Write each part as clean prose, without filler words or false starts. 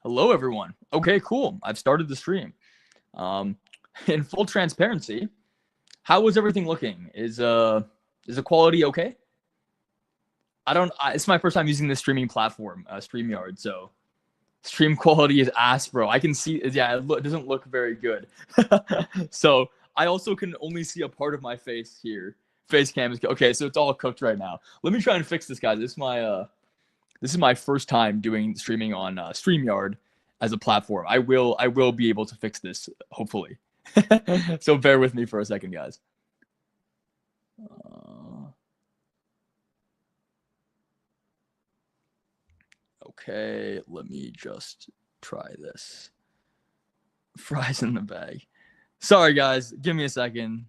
Hello, everyone. Okay, cool. I've started the stream. Um, in full transparency, how was everything looking? Is the quality okay? It's my first time using this streaming platform, StreamYard. So stream quality is ass, bro. I can see. Yeah, it doesn't look very good. So I also can only see a part of my face here. Face cam is okay. So it's all cooked right now. Let me try and fix this, guys. This is my first time doing streaming on StreamYard as a platform. I will be able to fix this, hopefully. So bear with me for a second, guys. Okay, let me just try this. Fries in the bag. Sorry, guys. Give me a second.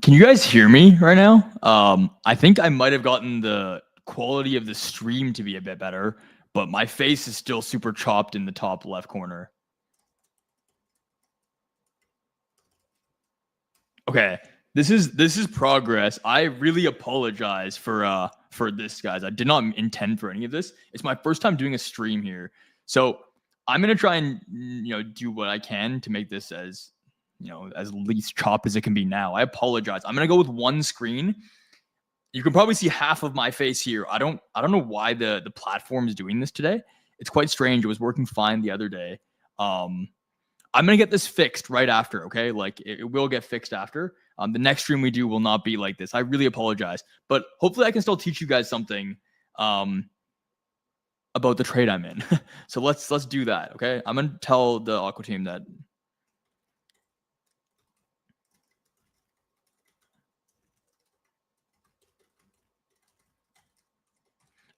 Can you guys hear me right now? I think I might have gotten the quality of the stream to be a bit better, but my face is still super chopped in the top left corner. Okay, this is progress. I really apologize for this, guys. I did not intend for any of this. It's my first time doing a stream here, so I'm gonna try and do what I can to make this as as least chopped as it can be now. I apologize. I'm gonna go with one screen. You can probably see half of my face here. I don't know why the platform is doing this today. It's quite strange. It was working fine the other day. I'm going to get this fixed right after, okay? Like, it will get fixed after. The next stream we do will not be like this. I really apologize. But hopefully I can still teach you guys something about the trade I'm in. So let's do that, okay? I'm going to tell the Aqua team that.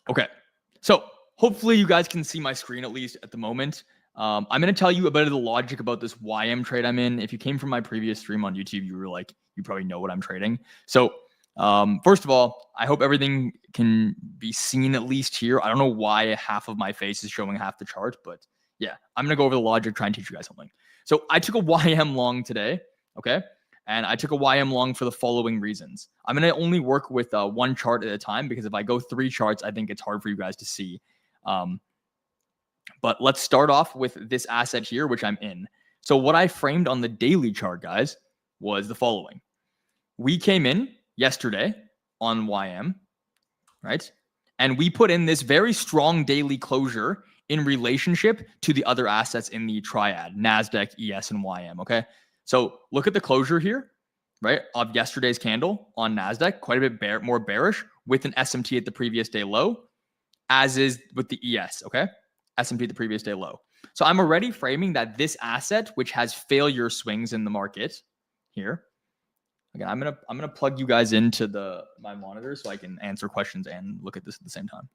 Okay, so hopefully you guys can see my screen at least at the moment. I'm going to tell you a bit of the logic about this YM trade I'm in. If you came from my previous stream on YouTube, you probably know what I'm trading. So first of all, I hope everything can be seen at least here. I don't know why half of my face is showing half the chart, but yeah, I'm going to go over the logic, try and teach you guys something. So I took a YM long today, okay? And I took a YM long for the following reasons. I'm going to only work with one chart at a time because if I go 3 charts, I think it's hard for you guys to see. But let's start off with this asset here, which I'm in. So what I framed on the daily chart, guys, was the following. We came in yesterday on YM, right? And we put in this very strong daily closure in relationship to the other assets in the triad, NASDAQ, ES, and YM, okay? So look at the closure here, right, of yesterday's candle on NASDAQ, quite a bit more bearish with an SMT at the previous day low, as is with the ES, okay? S&P the previous day low. So I'm already framing that this asset, which has failure swings in the market here. Again, I'm gonna plug you guys into my monitor so I can answer questions and look at this at the same time.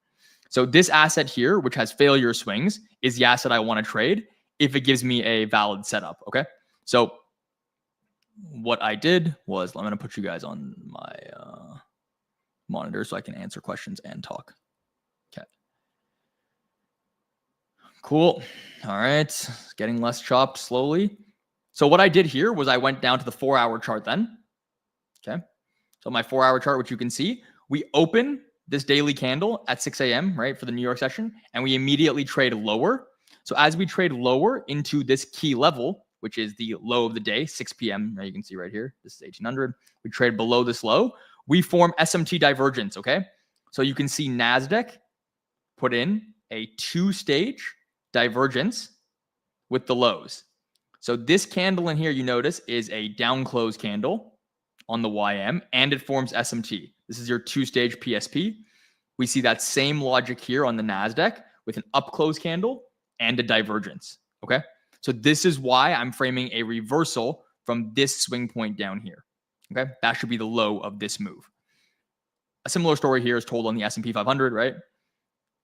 So this asset here, which has failure swings, is the asset I want to trade if it gives me a valid setup. Okay. So what I did was I'm gonna put you guys on my monitor so I can answer questions and talk. Okay. Cool. All right. Getting less chopped slowly. So what I did here was I went down to the 4-hour chart then. Okay. So my 4-hour chart, which you can see, we open this daily candle at 6 a.m., right, for the New York session, and we immediately trade lower. So as we trade lower into this key level, which is the low of the day, 6 p.m., right, you can see right here, this is 1800. We trade below this low. We form SMT divergence, okay? So you can see NASDAQ put in a 2-stage divergence with the lows. So this candle in here, you notice, is a down close candle on the YM, and it forms SMT. This is your 2-stage PSP. We see that same logic here on the NASDAQ with an up close candle and a divergence, okay? So this is why I'm framing a reversal from this swing point down here, okay? That should be the low of this move. A similar story here is told on the S&P 500, right?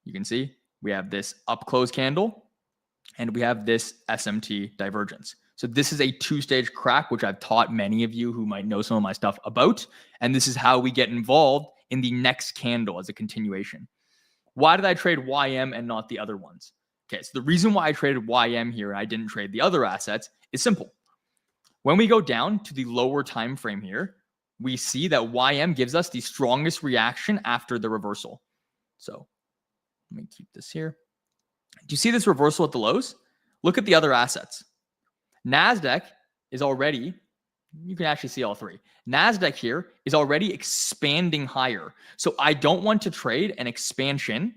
You can see we have this up close candle and we have this SMT divergence. So this is a 2-stage crack, which I've taught many of you who might know some of my stuff about. And this is how we get involved in the next candle as a continuation. Why did I trade YM and not the other ones? Okay, so the reason why I traded YM here and I didn't trade the other assets is simple. When we go down to the lower time frame here, we see that YM gives us the strongest reaction after the reversal. So let me keep this here. Do you see this reversal at the lows? Look at the other assets. NASDAQ is already, you can actually see all three. NASDAQ here is already expanding higher. So I don't want to trade an expansion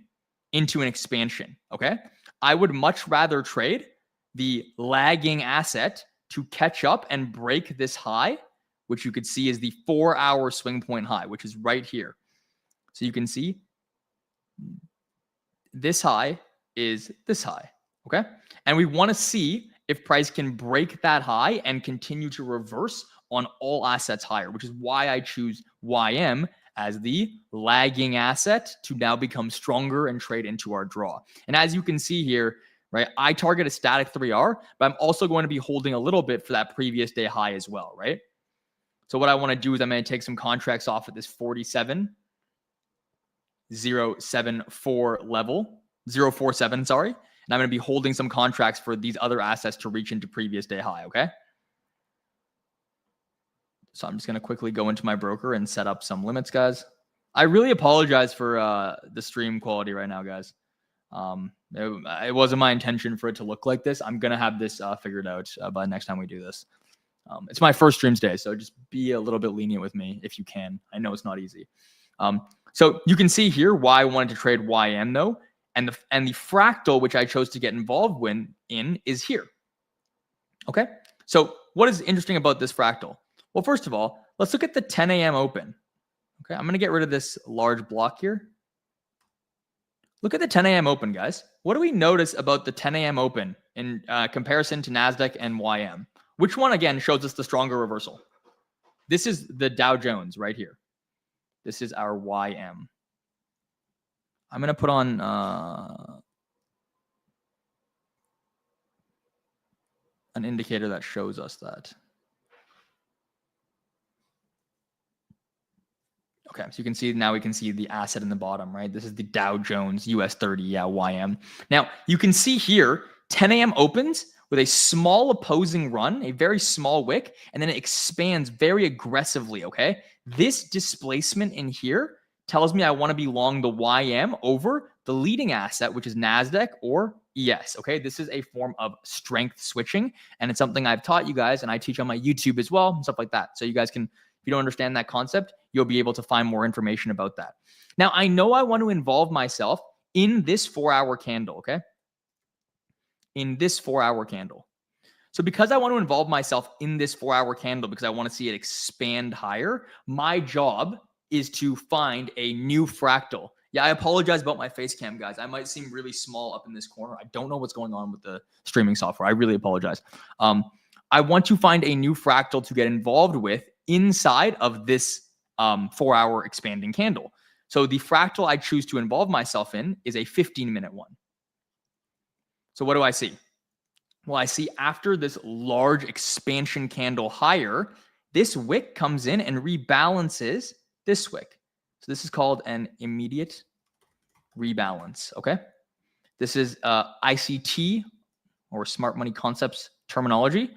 into an expansion, okay? I would much rather trade the lagging asset to catch up and break this high, which you could see is the 4-hour swing point high, which is right here. So you can see this high is this high, okay? And we want to see if price can break that high and continue to reverse on all assets higher, which is why I choose YM as the lagging asset to now become stronger and trade into our draw. And as you can see here, right, I target a static 3R, but I'm also going to be holding a little bit for that previous day high as well, right? So what I want to do is I'm going to take some contracts off at this 47,074 level, 047, sorry. And I'm going to be holding some contracts for these other assets to reach into previous day high, okay? So I'm just going to quickly go into my broker and set up some limits, guys. I really apologize for the stream quality right now, guys. It wasn't my intention for it to look like this. I'm going to have this figured out by next time we do this. It's my first streams day, so just be a little bit lenient with me if you can. I know it's not easy. So you can see here why I wanted to trade YM though, and the fractal which I chose to get involved in is here. Okay, so what is interesting about this fractal? Well, first of all, let's look at the 10 a.m. open. Okay, I'm going to get rid of this large block here. Look at the 10 a.m. open, guys. What do we notice about the 10 a.m. open in comparison to NASDAQ and YM? Which one, again, shows us the stronger reversal? This is the Dow Jones right here. This is our YM. I'm going to put on an indicator that shows us that. Okay, so you can see now we can see the asset in the bottom, right? This is the Dow Jones US 30, yeah, YM. Now, you can see here 10 a.m. opens with a small opposing run, a very small wick, and then it expands very aggressively, okay? This displacement in here tells me I want to be long the YM over the leading asset, which is NASDAQ or ES, okay? This is a form of strength switching, and it's something I've taught you guys, and I teach on my YouTube as well, and stuff like that. So you guys can, if you don't understand that concept, you'll be able to find more information about that. Now, I know I want to involve myself in this 4-hour candle, okay? In this 4-hour candle. So because I want to involve myself in this 4-hour candle because I want to see it expand higher, my job is to find a new fractal. Yeah, I apologize about my face cam, guys. I might seem really small up in this corner. I don't know what's going on with the streaming software. I really apologize. I want to find a new fractal to get involved with inside of this 4-hour expanding candle. So the fractal I choose to involve myself in is a 15-minute one. So what do I see? Well, I see after this large expansion candle higher, this wick comes in and rebalances this wick. So this is called an immediate rebalance, okay? This is ICT or smart money concepts terminology,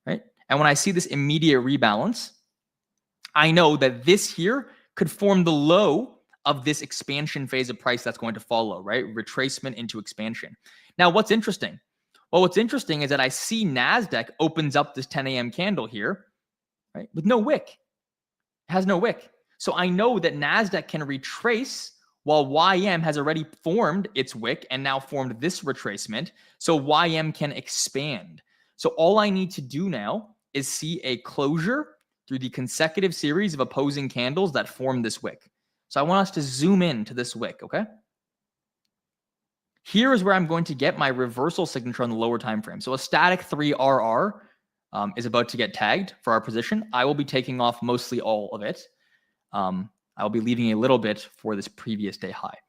right? And when I see this immediate rebalance, I know that this here could form the low of this expansion phase of price that's going to follow, right? Retracement into expansion. Now, what's interesting? Well, what's interesting is that I see NASDAQ opens up this 10 a.m. candle here, right? With no wick. It has no wick. So I know that NASDAQ can retrace while YM has already formed its wick and now formed this retracement. So YM can expand. So all I need to do now is see a closure through the consecutive series of opposing candles that form this wick. So I want us to zoom in to this wick, okay? Here is where I'm going to get my reversal signature on the lower time frame. So a static 3RR is about to get tagged for our position. I will be taking off mostly all of it. I'll be leaving a little bit for this previous day high.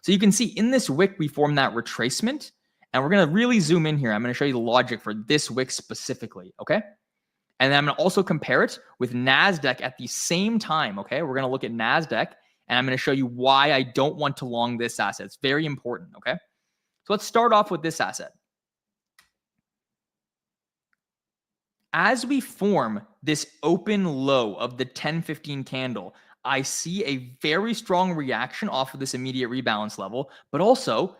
So you can see in this wick, we form that retracement. And we're going to really zoom in here. I'm going to show you the logic for this wick specifically, okay? And then I'm going to also compare it with NASDAQ at the same time, okay? We're going to look at NASDAQ, and I'm going to show you why I don't want to long this asset. It's very important, okay? So let's start off with this asset. As we form this open low of the 10-15 candle, I see a very strong reaction off of this immediate rebalance level, but also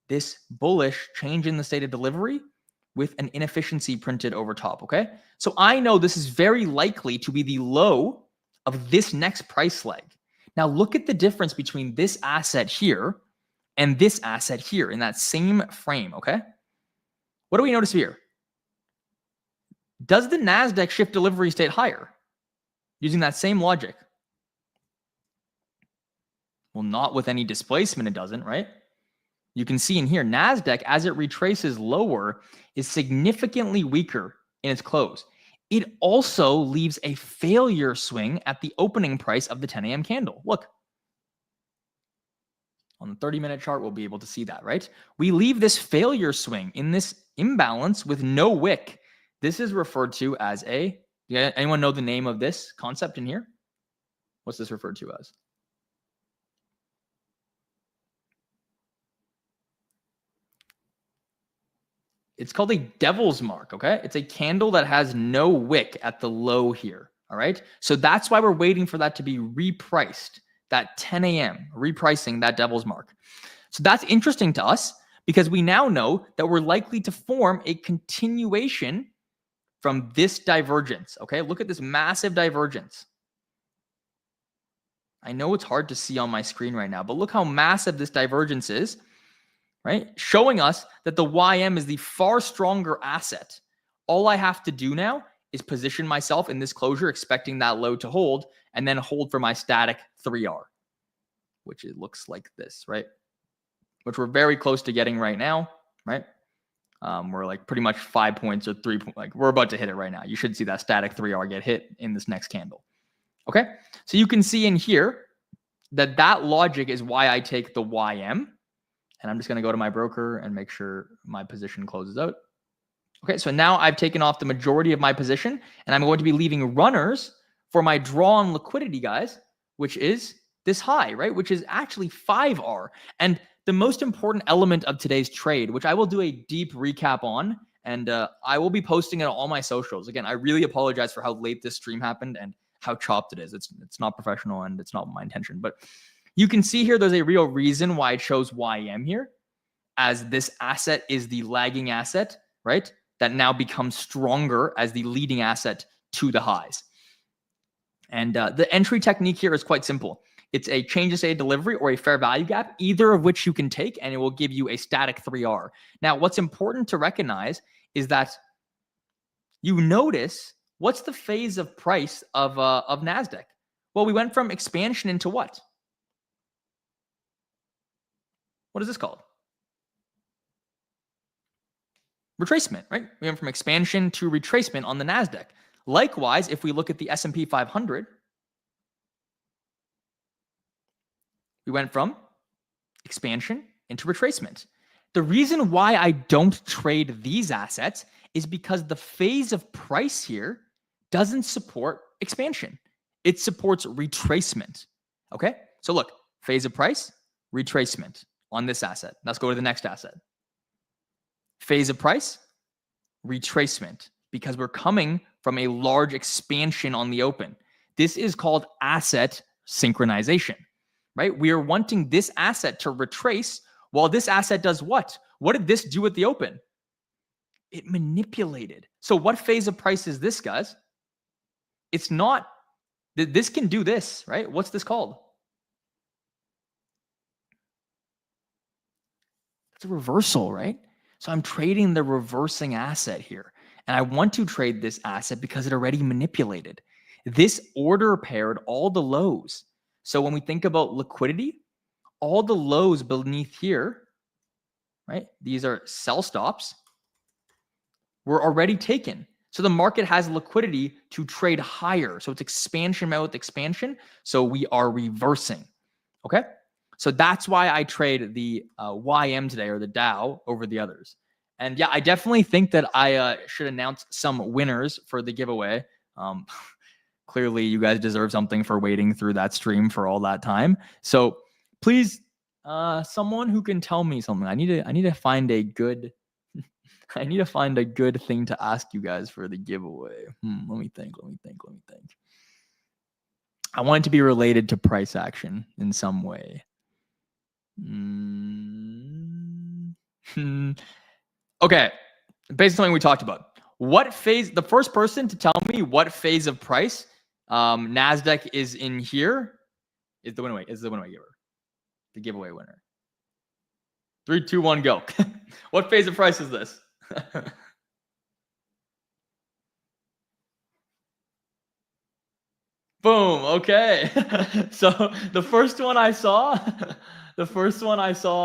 this bullish change in the state of delivery with an inefficiency printed over top, okay? So I know this is very likely to be the low of this next price leg. Now look at the difference between this asset here and this asset here in that same frame, okay? What do we notice here? Does the NASDAQ shift delivery state higher using that same logic? Well, not with any displacement, it doesn't, right? You can see in here, NASDAQ, as it retraces lower, is significantly weaker in its close. It also leaves a failure swing at the opening price of the 10 a.m. candle. Look. On the 30-minute chart, we'll be able to see that, right? We leave this failure swing in this imbalance with no wick. This is referred to as a Anyone know the name of this concept in here? What's this referred to as? It's called a devil's mark, okay? It's a candle that has no wick at the low here, all right? So that's why we're waiting for that to be repriced, that 10 a.m., repricing that devil's mark. So that's interesting to us because we now know that we're likely to form a continuation from this divergence, okay? Look at this massive divergence. I know it's hard to see on my screen right now, but look how massive this divergence is, right? Showing us that the YM is the far stronger asset. All I have to do now is position myself in this closure, expecting that low to hold, and then hold for my static 3R, which it looks like this, right? Which we're very close to getting right now, right? We're like pretty much 5 points or 3 points. Like we're about to hit it right now. You should see that static 3R get hit in this next candle. Okay, so you can see in here that that logic is why I take the YM. And I'm just going to go to my broker and make sure my position closes out. Okay, so now I've taken off the majority of my position, and I'm going to be leaving runners for my draw on liquidity, guys, which is this high, right? Which is actually 5R. And the most important element of today's trade, which I will do a deep recap on, and I will be posting it on all my socials. Again, I really apologize for how late this stream happened and how chopped it is. It's not professional and it's not my intention. But you can see here there's a real reason why it shows YM here, as this asset is the lagging asset, right? That now becomes stronger as the leading asset to the highs. And the entry technique here is quite simple. It's a change of state delivery or a fair value gap, either of which you can take, and it will give you a static 3R. Now, what's important to recognize is that you notice what's the phase of price of NASDAQ? Well, we went from expansion into what? What is this called? Retracement, right? We went from expansion to retracement on the NASDAQ. Likewise, if we look at the S&P 500, we went from expansion into retracement. The reason why I don't trade these assets is because the phase of price here doesn't support expansion. It supports retracement. Okay? So look, phase of price, retracement on this asset. Let's go to the next asset. Phase of price, retracement, because we're coming from a large expansion on the open. This is called asset synchronization, right? We are wanting this asset to retrace while this asset does what? What did this do at the open? It manipulated. So what phase of price is this, guys? It's not, this can do this, right? What's this called? It's a reversal, right? So I'm trading the reversing asset here. And I want to trade this asset because it already manipulated. This order paired all the lows. So when we think about liquidity, all the lows beneath here, right? These are sell stops, were already taken. So the market has liquidity to trade higher. So it's expansion met with expansion. So we are reversing. Okay. So that's why I trade the YM today, or the Dow, over the others. And yeah, I definitely think that I should announce some winners for the giveaway. Clearly, you guys deserve something for waiting through that stream for all that time. So please, someone who can tell me something. I need to find a good. I need to find a good thing to ask you guys for the giveaway. Let me think. I want it to be related to price action in some way. Okay, based on something we talked about. What phase, the first person to tell me what phase of price NASDAQ is in here is the winner, giver. The giveaway winner. 3, 2, 1, go. What phase of price is this? Boom. Okay. So the first one I saw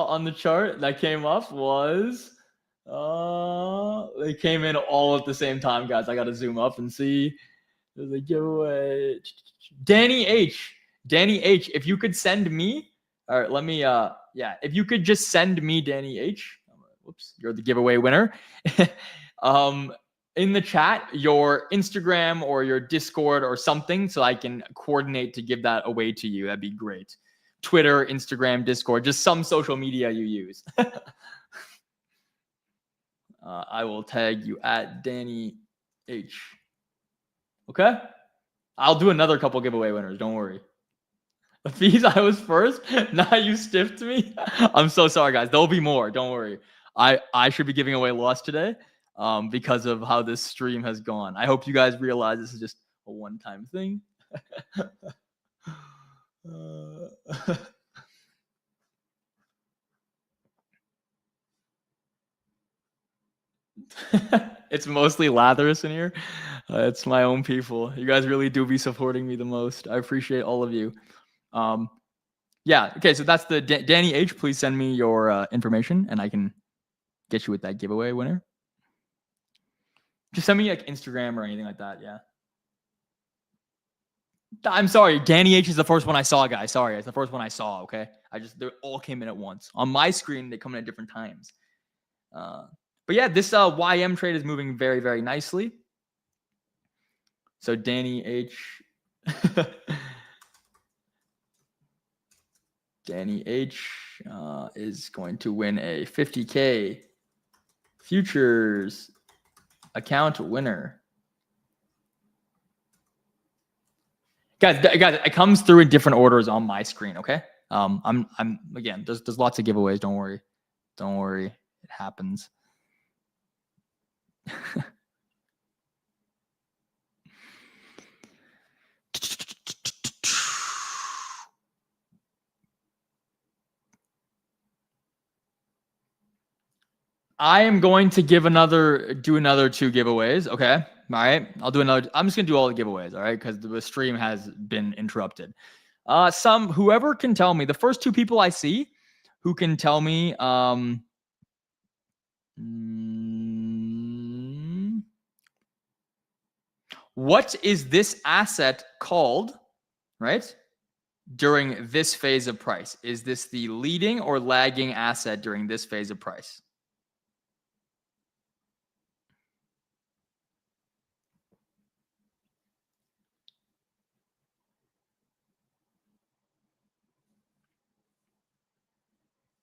on the chart that came up was they came in all at the same time, guys. I got to zoom up and see. There's a giveaway. Danny H. If you could send me, all right, let me if you could just send me Danny H. Whoops, you're the giveaway winner. in the chat your Instagram or your Discord or something so I can coordinate to give that away to you. That'd be great. Twitter, Instagram, Discord, just some social media you use. I will tag you at Danny H. Okay? I'll do another couple giveaway winners. Don't worry. Afyz, I was first. Now you stiffed me. I'm so sorry, guys. There'll be more. Don't worry. I should be giving away lost today because of how this stream has gone. I hope you guys realize this is just a one-time thing. It's mostly Latherus in here. It's my own people. You guys really do be supporting me the most. I appreciate all of you. Yeah. Okay. So that's the Danny H. Please send me your information, and I can get you with that giveaway winner. Just send me like Instagram or anything like that. Yeah. I'm sorry. Danny H. is the first one I saw, guys. Sorry, it's the first one I saw. Okay. They all came in at once on my screen. They come in at different times. But yeah, this YM trade is moving very, very nicely. So Danny H. Danny H. Is going to win a 50K futures account winner. Guys, it comes through in different orders on my screen. Okay. I'm again. There's lots of giveaways. Don't worry. Don't worry. It happens. I am going to do another 2 giveaways. Okay. All right. I'll do another. I'm just going to do all the giveaways. All right. Because the stream has been interrupted. Whoever can tell me, the first 2 people I see who can tell me, what is this asset called, right? During this phase of price? Is this the leading or lagging asset during this phase of price?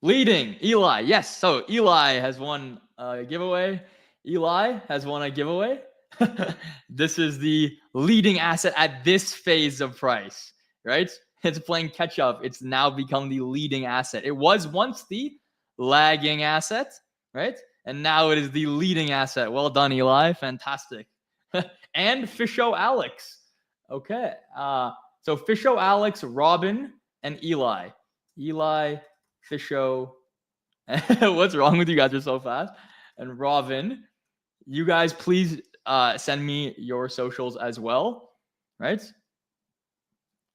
Leading, Eli. Yes. So Eli has won a giveaway. Eli has won a giveaway. This is the leading asset at this phase of price, right? It's playing catch up. It's now become the leading asset. It was once the lagging asset, right? And now it is the leading asset. Well done, Eli. Fantastic. And Fisho Alex. Okay. So Fisho Alex, Robin, and Eli. Eli, Fisho. What's wrong with you guys? Are so fast. And Robin, you guys please send me your socials as well, right?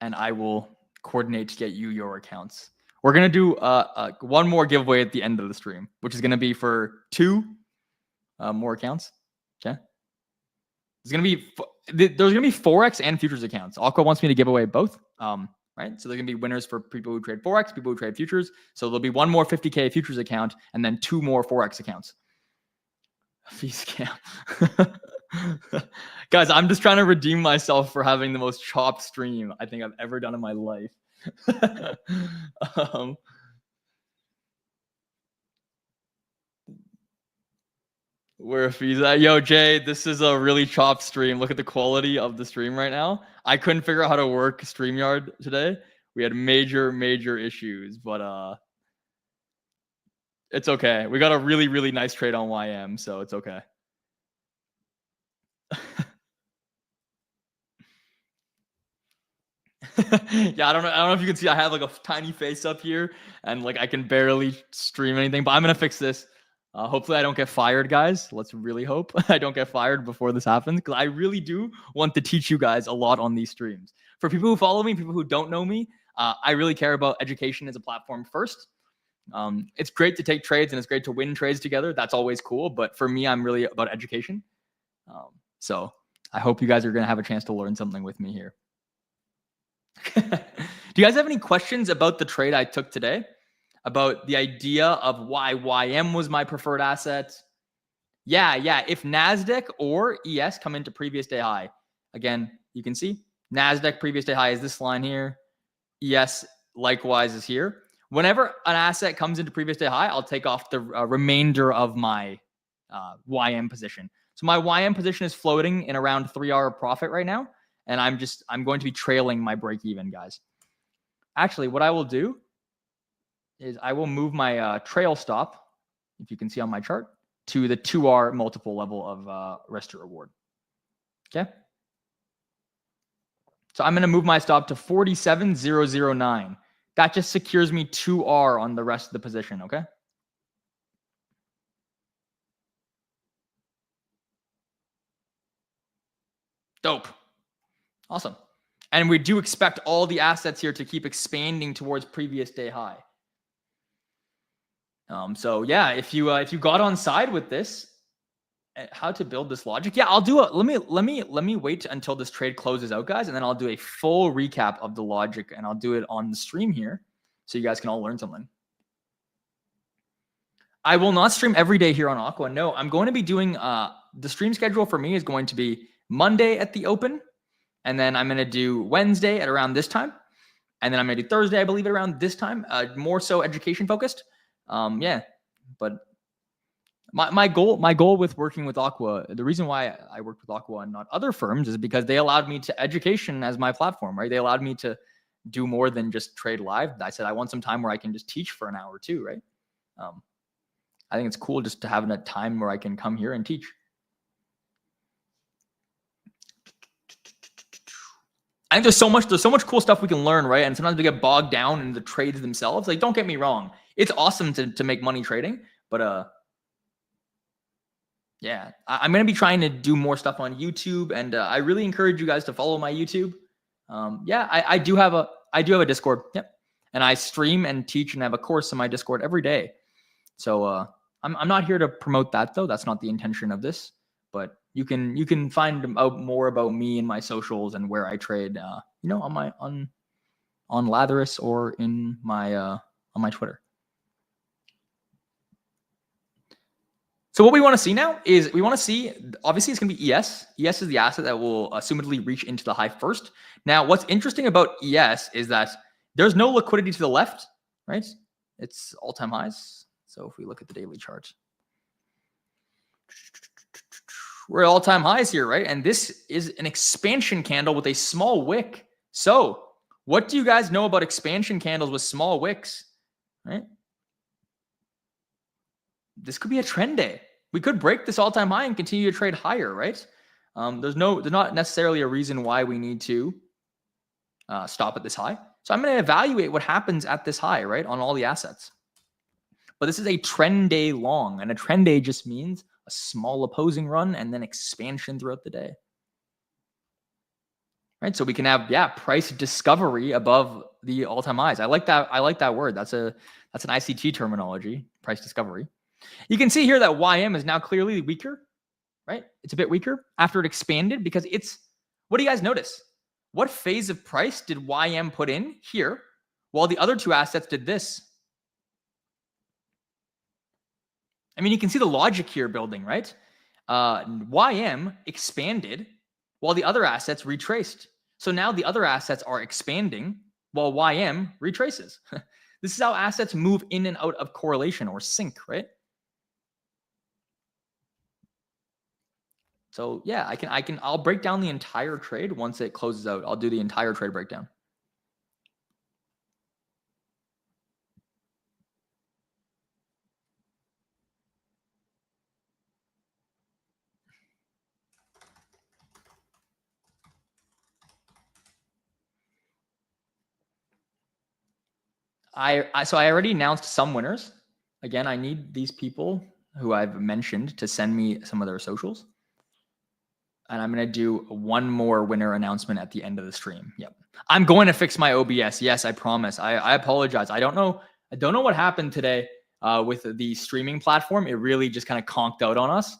And I will coordinate to get you your accounts. We're gonna do one more giveaway at the end of the stream, which is gonna be for 2 more accounts. Okay. There's gonna be forex and futures accounts. Aqua wants me to give away both. Right? So they're going to be winners for people who trade forex, people who trade futures. So there'll be 1 more 50K futures account and then 2 more forex accounts. Fee scam. Guys, I'm just trying to redeem myself for having the most chopped stream I think I've ever done in my life. Where Afyz at? Yo, Jay, this is a really chopped stream. Look at the quality of the stream right now. I couldn't figure out how to work StreamYard today. We had major issues, but it's okay. We got a really nice trade on YM, so it's okay. Yeah, I don't know if you can see. I have like a tiny face up here, and like I can barely stream anything. But I'm gonna fix this. Hopefully I don't get fired, guys. Let's really hope I don't get fired before this happens, because I really do want to teach you guys a lot on these streams. For people who follow me, people who don't know me, I really care about education as a platform first. It's great to take trades and it's great to win trades together. That's always cool. But for me, I'm really about education. So I hope you guys are going to have a chance to learn something with me here. Do you guys have any questions about the trade I took today? About the idea of why YM was my preferred asset? Yeah. If NASDAQ or ES come into previous day high, again, you can see NASDAQ previous day high is this line here. ES likewise is here. Whenever an asset comes into previous day high, I'll take off the remainder of my YM position. So my YM position is floating in around 3-hour profit right now. And I'm going to be trailing my break even, guys. Actually, what I will do is I will move my trail stop, if you can see on my chart, to the 2R multiple level of risk to reward. Okay. So I'm going to move my stop to 47,009. That just secures me 2R on the rest of the position. Okay. Dope. Awesome. And we do expect all the assets here to keep expanding towards previous day high. So yeah, if you got on side with this, how to build this logic? Yeah, I'll do it. Let me wait until this trade closes out, guys, and then I'll do a full recap of the logic, and I'll do it on the stream here, so you guys can all learn something. I will not stream every day here on Aqua. No, I'm going to be doing the stream schedule for me is going to be Monday at the open, and then I'm going to do Wednesday at around this time, and then I'm going to do Thursday, I believe, at around this time. More so education focused. Yeah, but my goal with working with Aqua, the reason why I worked with Aqua and not other firms is because they allowed me to education as my platform, right? They allowed me to do more than just trade live. I said I want some time where I can just teach for an hour too, right? I think it's cool just to have a time where I can come here and teach. I think there's so much cool stuff we can learn, right? And sometimes we get bogged down in the trades themselves. Like, don't get me wrong, it's awesome to make money trading, but yeah, I'm going to be trying to do more stuff on YouTube, and I really encourage you guys to follow my YouTube. Yeah, I do have a Discord. Yep. And I stream and teach and have a course in my Discord every day. So I'm not here to promote that though. That's not the intention of this, but you can find out more about me and my socials and where I trade, on Latherus or in my on my Twitter. So what we want to see now is we want to see, obviously it's going to be ES. ES is the asset that will assumedly reach into the high first. Now, what's interesting about ES is that there's no liquidity to the left, right? It's all-time highs. So if we look at the daily chart, we're at all-time highs here, right? And this is an expansion candle with a small wick. So what do you guys know about expansion candles with small wicks, right? This could be a trend day. We could break this all-time high and continue to trade higher, right? There's not necessarily a reason why we need to stop at this high. So I'm going to evaluate what happens at this high, right, on all the assets. But this is a trend day long, and a trend day just means a small opposing run and then expansion throughout the day. Right? So we can have, price discovery above the all-time highs. I like that word. That's an ICT terminology, price discovery. You can see here that YM is now clearly weaker, right? It's a bit weaker after it expanded because what do you guys notice? What phase of price did YM put in here while the other two assets did this? I mean, you can see the logic here building, right? YM expanded while the other assets retraced. So now the other assets are expanding while YM retraces. This is how assets move in and out of correlation or sync, right? So yeah, I'll break down the entire trade once it closes out. I'll do the entire trade breakdown. So I already announced some winners. Again, I need these people who I've mentioned to send me some of their socials. And I'm going to do one more winner announcement at the end of the stream. Yep. I'm going to fix my OBS. Yes, I promise. I apologize. I don't know what happened today with the streaming platform. It really just kind of conked out on us.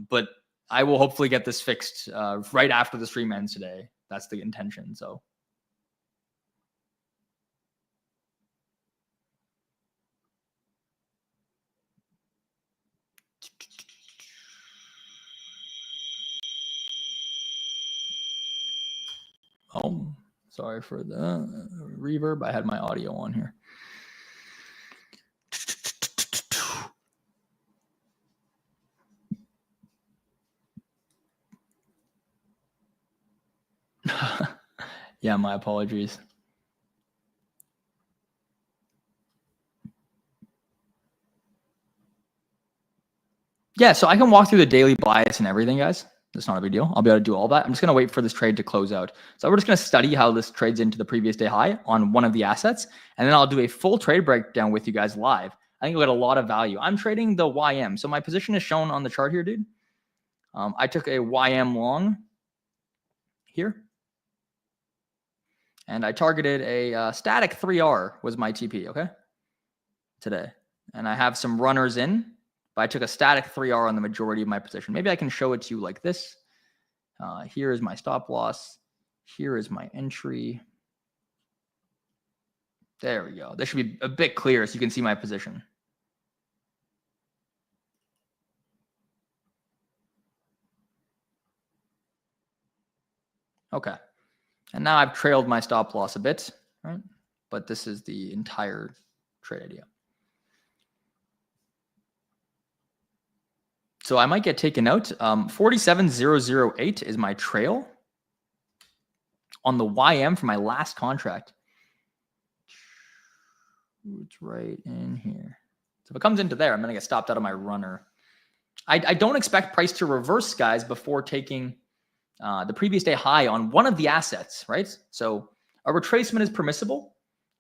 But I will hopefully get this fixed right after the stream ends today. That's the intention. So. Oh, sorry for the reverb. I had my audio on here. Yeah, my apologies. Yeah, so I can walk through the daily bias and everything, guys. That's not a big deal. I'll be able to do all that. I'm just going to wait for this trade to close out. So we're just going to study how this trades into the previous day high on one of the assets. And then I'll do a full trade breakdown with you guys live. I think you'll get a lot of value. I'm trading the YM. So my position is shown on the chart here, dude. I took a YM long here. And I targeted a static 3R was my TP, okay? Today. And I have some runners in. But I took a static 3R on the majority of my position. Maybe I can show it to you like this. Here is my stop loss. Here is my entry. There we go. This should be a bit clearer so you can see my position. Okay. And now I've trailed my stop loss a bit, right? But this is the entire trade idea. So I might get taken out. 47008 is my trail on the YM for my last contract. It's right in here. So if it comes into there, I'm going to get stopped out of my runner. I don't expect price to reverse, guys, before taking the previous day high on one of the assets, right? So a retracement is permissible,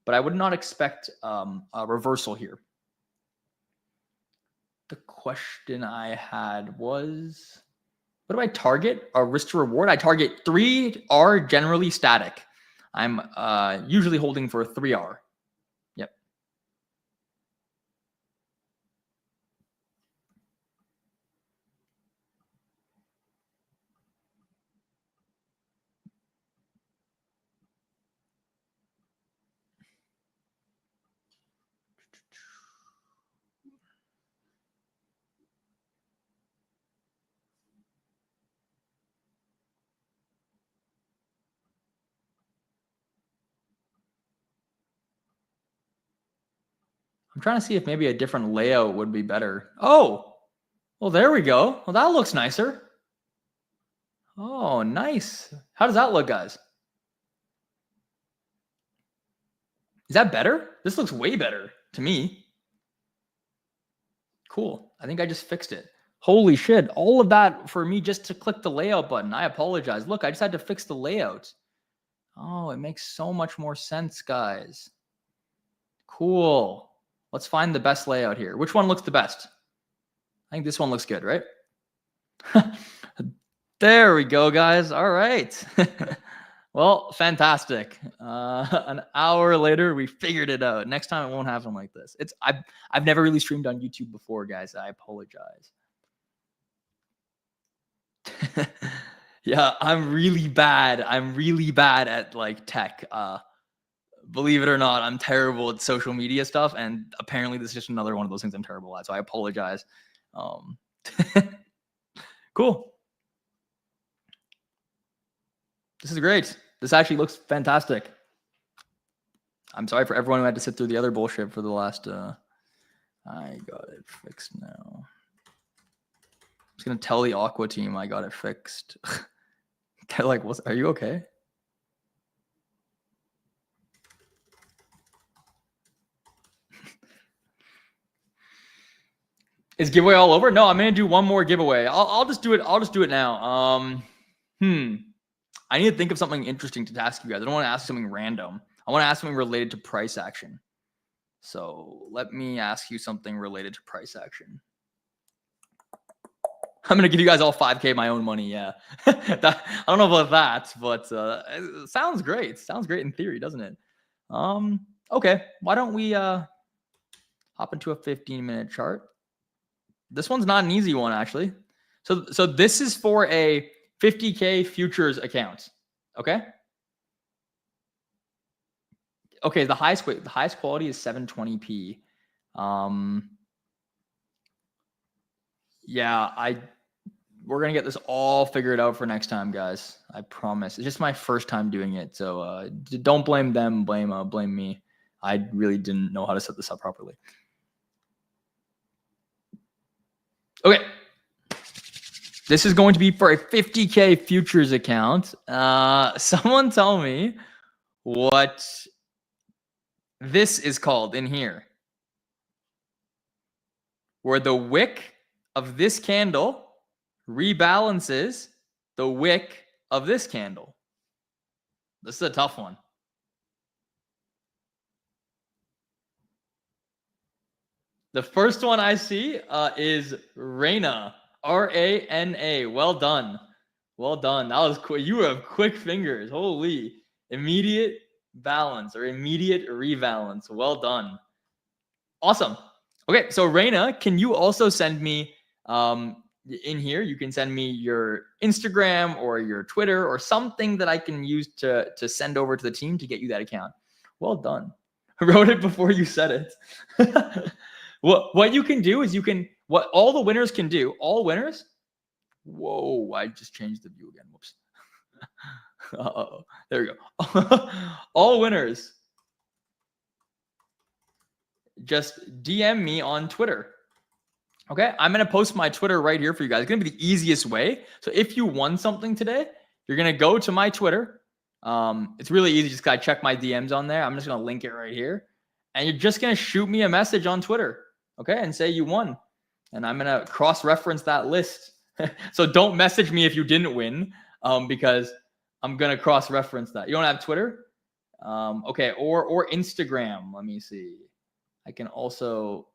but I would not expect a reversal here. The question I had was, what do I target? A risk to reward? I target 3R generally static. I'm usually holding for 3R. Yep. I'm trying to see if maybe a different layout would be better. Oh, well, there we go. Well, that looks nicer. Oh, nice. How does that look, guys? Is that better? This looks way better to me. Cool. I think I just fixed it. Holy shit. All of that for me just to click the layout button. I apologize. Look, I just had to fix the layout. Oh, it makes so much more sense, guys. Cool. Let's find the best layout here. Which one looks the best? I think this one looks good, right? There we go, guys. All right. Well, fantastic. An hour later, we figured it out. Next time it won't happen like this. I've never really streamed on YouTube before, guys. I apologize. Yeah, I'm really bad. I'm really bad at like tech. Believe it or not, I'm terrible at social media stuff, and apparently this is just another one of those things I'm terrible at. So I apologize. Cool. This is great. This actually looks fantastic. I'm sorry for everyone who had to sit through the other bullshit for the last. I got it fixed now. I'm just gonna tell the Aqua team I got it fixed. They're like, "What? Are you okay?" Is giveaway all over? No, I'm gonna do one more giveaway. I'll just do it. I'll just do it now. I need to think of something interesting to ask you guys. I don't want to ask something random. I want to ask something related to price action. So let me ask you something related to price action. I'm gonna give you guys all 5K my own money. Yeah, I don't know about that, but it sounds great. Sounds great in theory, doesn't it? Okay, why don't we hop into a 15-minute chart? This one's not an easy one, actually. So this is for a 50K futures account. Okay. Okay. The highest quality is 720p. Yeah, we're gonna get this all figured out for next time, guys. I promise. It's just my first time doing it, so don't blame them. Blame me. I really didn't know how to set this up properly. Okay. This is going to be for a 50K futures account. Someone tell me what this is called in here, where the wick of this candle rebalances the wick of this candle. This is a tough one. The first one I see is Rana. R-A-N-A. Well done. Well done. That was quick. You have quick fingers. Holy. Immediate balance or immediate rebalance. Well done. Awesome. Okay, so Rana, can you also send me in here? You can send me your Instagram or your Twitter or something that I can use to send over to the team to get you that account. Well done. I wrote it before you said it. What you can do is what all the winners can do, all winners. Whoa, I just changed the view again. Whoops. Uh-oh. There we go. All winners, just DM me on Twitter. Okay, I'm going to post my Twitter right here for you guys. It's going to be the easiest way. So if you won something today, you're going to go to my Twitter. It's really easy. Just got to check my DMs on there. I'm just going to link it right here. And you're just going to shoot me a message on Twitter. Okay, and say you won. And I'm going to cross-reference that list. So don't message me if you didn't win, because I'm going to cross-reference that. You don't have Twitter? Okay, or Instagram. Let me see. I can also...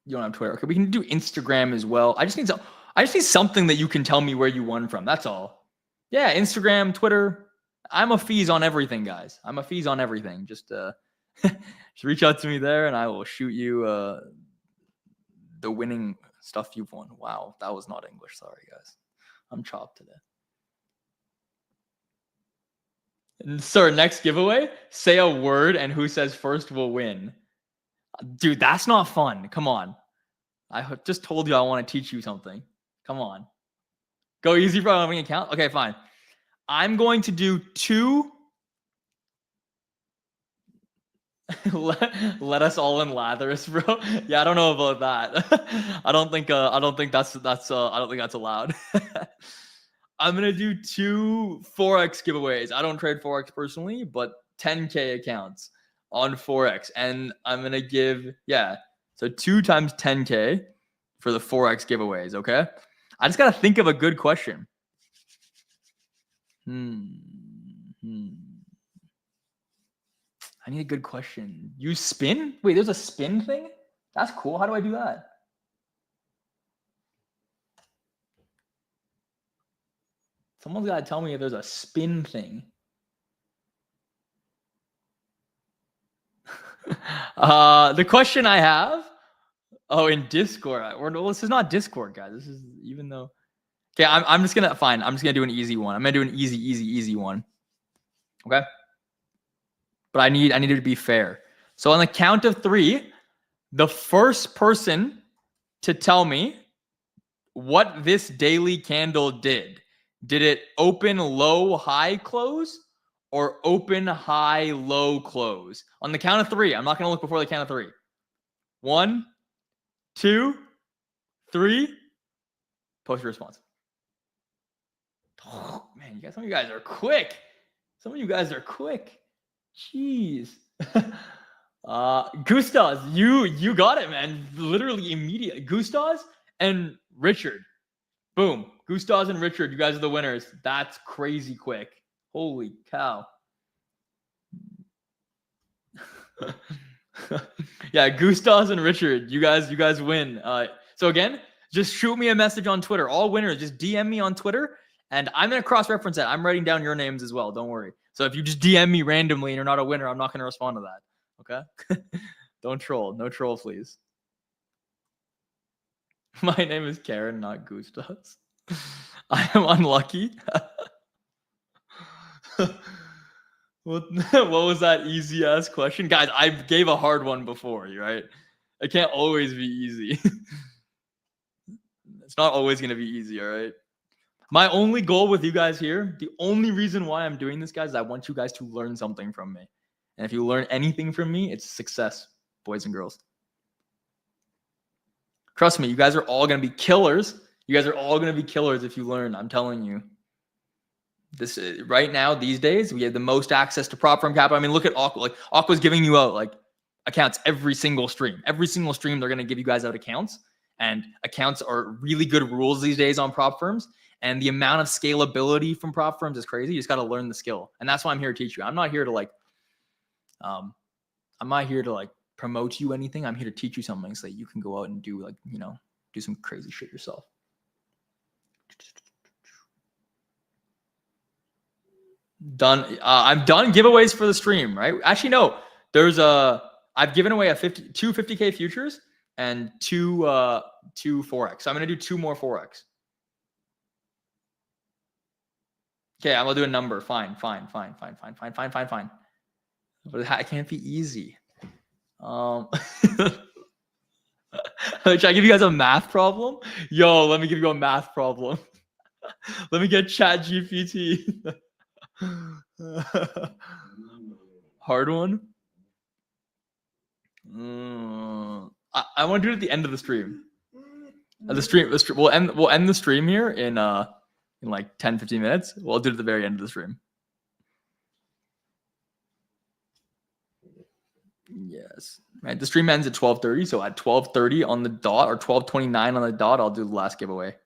You don't have Twitter. Okay, we can do Instagram as well. I just need something that you can tell me where you won from. That's all. Yeah, Instagram, Twitter. I'm Afyz on everything, guys. I'm Afyz on everything. Just reach out to me there, and I will shoot you the winning stuff you've won. Wow, that was not English. Sorry, guys. I'm chopped today. And sir, next giveaway, say a word, and who says first will win. Dude, that's not fun. Come on. I just told you I want to teach you something. Come on. Go easy for my account. Okay, fine. I'm going to do 2. Let us all in Latherus, bro. Yeah, I don't know about that. I don't think that's allowed. I'm gonna do 2 forex giveaways. I don't trade forex personally, but 10K accounts on forex, and I'm gonna give so 2 times 10K for the forex giveaways. Okay, I just gotta think of a good question. I need a good question. Use spin? Wait, there's a spin thing? That's cool. How do I do that? Someone's got to tell me if there's a spin thing. The question I have. Oh, in Discord. Well, this is not Discord, guys. This is even though. Okay, I'm just gonna fine. I'm just gonna do an easy one. I'm gonna do an easy one. Okay. But I need it to be fair. So on the count of 3, the first person to tell me what this daily candle did. Did it open low, high, close, or open high, low, close? On the count of 3, I'm not going to look before the count of 3. 1, 2, 3. Post your response. Oh, man, some of you guys are quick. Jeez. Gustas, you got it, man. Literally immediate. Gustas and Richard. Boom. Gustas and Richard, you guys are the winners. That's crazy quick. Holy cow. Yeah, Gustas and Richard, you guys win. So again, just shoot me a message on Twitter. All winners, just DM me on Twitter, and I'm going to cross-reference that. I'm writing down your names as well. Don't worry. So if you just DM me randomly and you're not a winner, I'm not going to respond to that. Okay? Don't troll. No troll, please. My name is Karen, not Gustas. I am unlucky. What was that easy ass question? Guys, I gave a hard one before, right? It can't always be easy. It's not always going to be easy, all right? My only goal with you guys here, the only reason why I'm doing this, guys, is I want you guys to learn something from me. And if you learn anything from me, it's success, boys and girls. Trust me, you guys are all going to be killers. You guys are all going to be killers if you learn. I'm telling you. This right now, these days, we have the most access to prop firm capital. I mean, look at Aqua. Like, Aqua's giving you out like accounts every single stream. Every single stream, they're going to give you guys out accounts. And accounts are really good rules these days on prop firms. And the amount of scalability from prop firms is crazy. You just got to learn the skill. And that's why I'm here to teach you. I'm not here to promote you anything. I'm here to teach you something so that you can go out and do do some crazy shit yourself. Done. I'm done giveaways for the stream, right? Actually, no. I've given away two 50K futures and two forex. So I'm gonna do 2 more forex. Okay, I'm gonna do a number. Fine. But it can't be easy. Should I give you guys a math problem? Yo, let me give you a math problem. Let me get ChatGPT. Hard one. I want to do it at the end of the stream. We'll end the stream here in like 10-15 minutes. We'll do it at the very end of the stream. Yes. Right. The stream ends at 12:30. So at 12:30 on the dot or 12:29 on the dot, I'll do the last giveaway.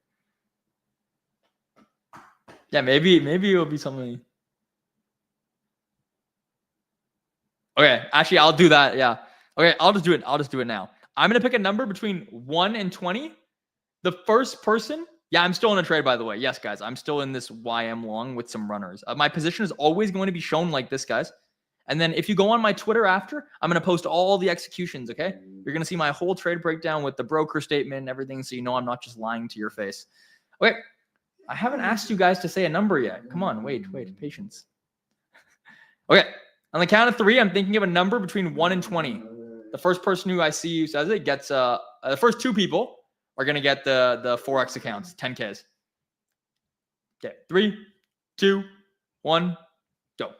Yeah, maybe it'll be something. Okay, actually, I'll do that. Yeah. Okay, I'll just do it now. I'm gonna pick a number between 1 and 20. The first person. Yeah, I'm still in a trade, by the way. Yes, guys, I'm still in this YM long with some runners. My position is always going to be shown like this, guys. And then if you go on my Twitter after, I'm going to post all the executions, okay? You're going to see my whole trade breakdown with the broker statement and everything, so you know I'm not just lying to your face. Okay, I haven't asked you guys to say a number yet. Come on, wait, patience. Okay, on the count of 3, I'm thinking of a number between 1 and 20. The first person who I see who says it gets, the first 2 people are going to get the forex accounts, 10Ks. Okay, 3, 2, 1, go.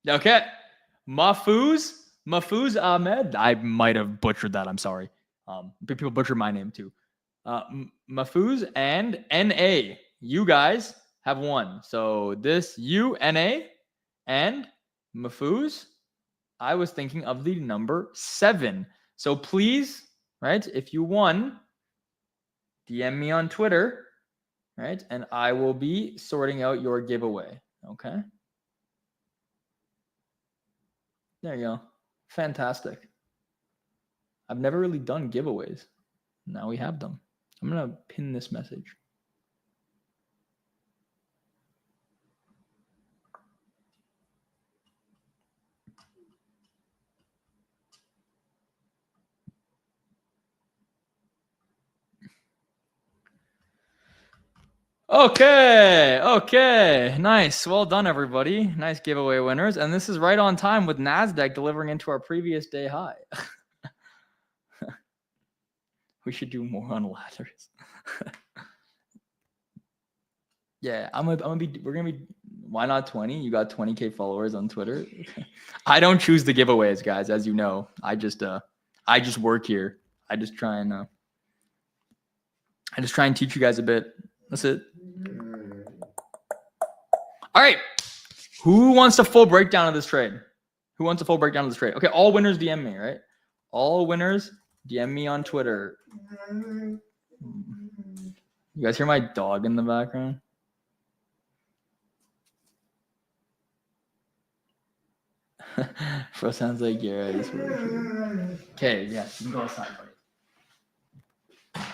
Okay, Mahfouz Ahmed. I might have butchered that. I'm sorry. People butcher my name too. Mahfouz and NA. You guys have won. So this NA and Mahfouz. I was thinking of the number 7. So please, right? If you won, DM me on Twitter, right? And I will be sorting out your giveaway. Okay. There you go. Fantastic. I've never really done giveaways. Now we have them. I'm going to pin this message. Okay. Nice. Well done, everybody. Nice giveaway winners. And this is right on time with NASDAQ delivering into our previous day high. We should do more on ladders. Yeah, we're gonna be, why not 20? You got 20K followers on Twitter. I don't choose the giveaways, guys, as you know. I just work here. I just try and teach you guys a bit. That's it. All right. Who wants a full breakdown of this trade? Okay, all winners DM me, right? All winners DM me on Twitter. You guys hear my dog in the background? Bro, sounds like Garrett. Okay, yeah, you can go outside, buddy.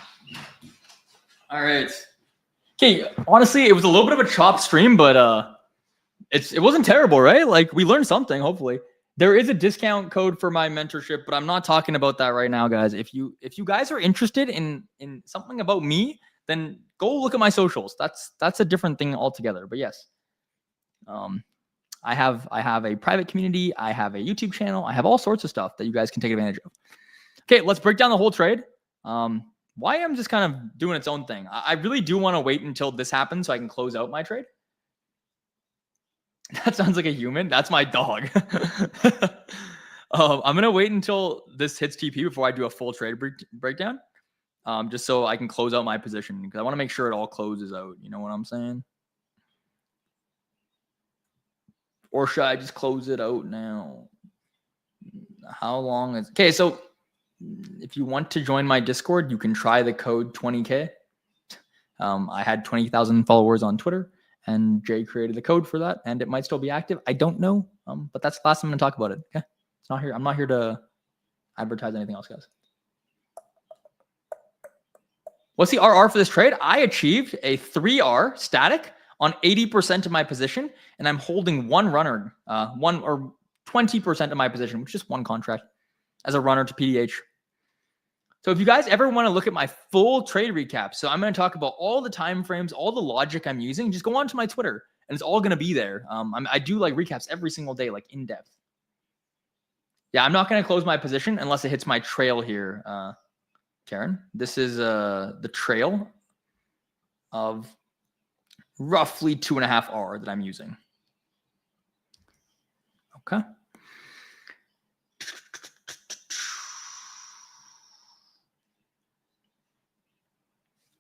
All right. Okay, honestly, it was a little bit of a chopped stream, but it wasn't terrible, right? Like, we learned something, hopefully. There is a discount code for my mentorship, but I'm not talking about that right now, guys. If you guys are interested in something about me then go look at my socials. That's a different thing altogether. But yes, I have a private community. I have a YouTube channel. I have all sorts of stuff that you guys can take advantage of. Okay, let's break down the whole trade. YM just kind of doing its own thing. I really do want to wait until this happens so I can close out my trade. That sounds like a human. That's my dog. I'm going to wait until this hits TP before I do a full trade breakdown. Just so I can close out my position because I want to make sure it all closes out. You know what I'm saying? Or should I just close it out now? How long is... Okay, so if you want to join my Discord, you can try the code 20K. I had 20,000 followers on Twitter, and Jay created the code for that, and it might still be active. I don't know, but that's the last I'm going to talk about it. Okay, it's not here. I'm not here to advertise anything else, guys. What's the RR for this trade? I achieved a 3R static on 80% of my position, and I'm holding one runner, 20% of my position, which is one contract, as a runner to PDH. So if you guys ever want to look at my full trade recap, so I'm going to talk about all the time frames, all the logic I'm using, just go on to my Twitter, and it's all going to be there. I do like recaps every single day, like in depth. Yeah, I'm not going to close my position unless it hits my trail here, Karen. This is the trail of roughly 2.5 R that I'm using. Okay.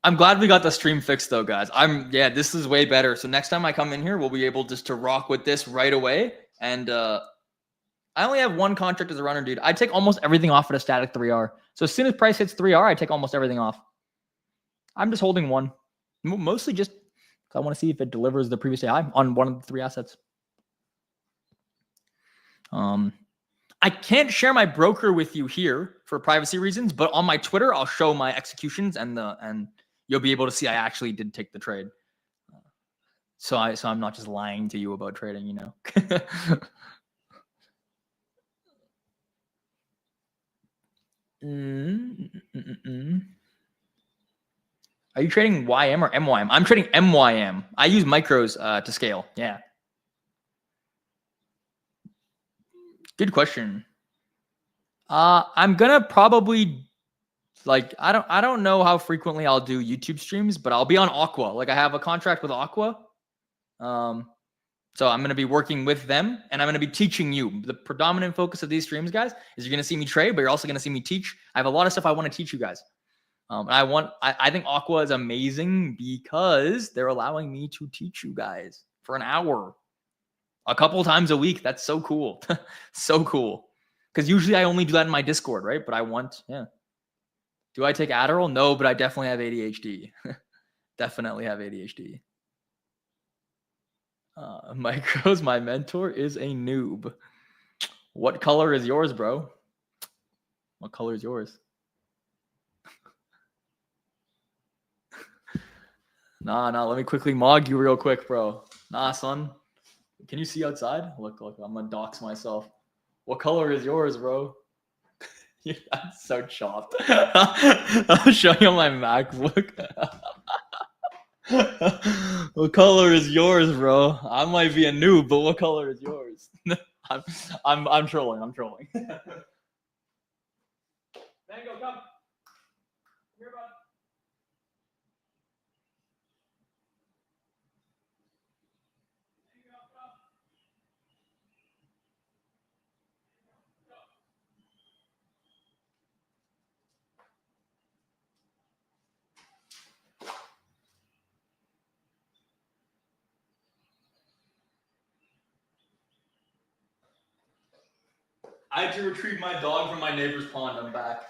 I'm glad we got the stream fixed though, guys. Yeah, this is way better. So next time I come in here, we'll be able just to rock with this right away. And I only have one contract as a runner, dude. I take almost everything off at a static 3R. So as soon as price hits 3R, I take almost everything off. I'm just holding one. Mostly just I want to see if it delivers the previous day high on one of the 3 assets. I can't share my broker with you here for privacy reasons, but on my Twitter, I'll show my executions and you'll be able to see I actually did take the trade. So I'm not just lying to you about trading, you know. Are you trading YM or MYM? I'm trading MYM. I use micros to scale. Yeah. Good question. I'm gonna probably I don't know how frequently I'll do YouTube streams, but I'll be on Aqua. Like I have a contract with Aqua. So I'm gonna be working with them and I'm gonna be teaching you. The predominant focus of these streams, guys, is you're gonna see me trade, but you're also gonna see me teach. I have a lot of stuff I want to teach you guys. I think Aqua is amazing because they're allowing me to teach you guys for an hour. A couple times a week. That's so cool. So cool. Because usually I only do that in my Discord, right? But yeah. Do I take Adderall? No, but I definitely have ADHD. Definitely have ADHD. Micros, my mentor is a noob. What color is yours, bro? What color is yours? Nah, let me quickly mog you real quick, bro. Nah, son. Can you see outside? Look, I'm gonna dox myself. What color is yours, bro? Yeah, that's so chopped. I'm showing you my MacBook. What color is yours, bro? I might be a noob, but what color is yours? I'm trolling. I'm trolling. Mango, come. Here, bud. I had to retrieve my dog from my neighbor's pond. I'm back.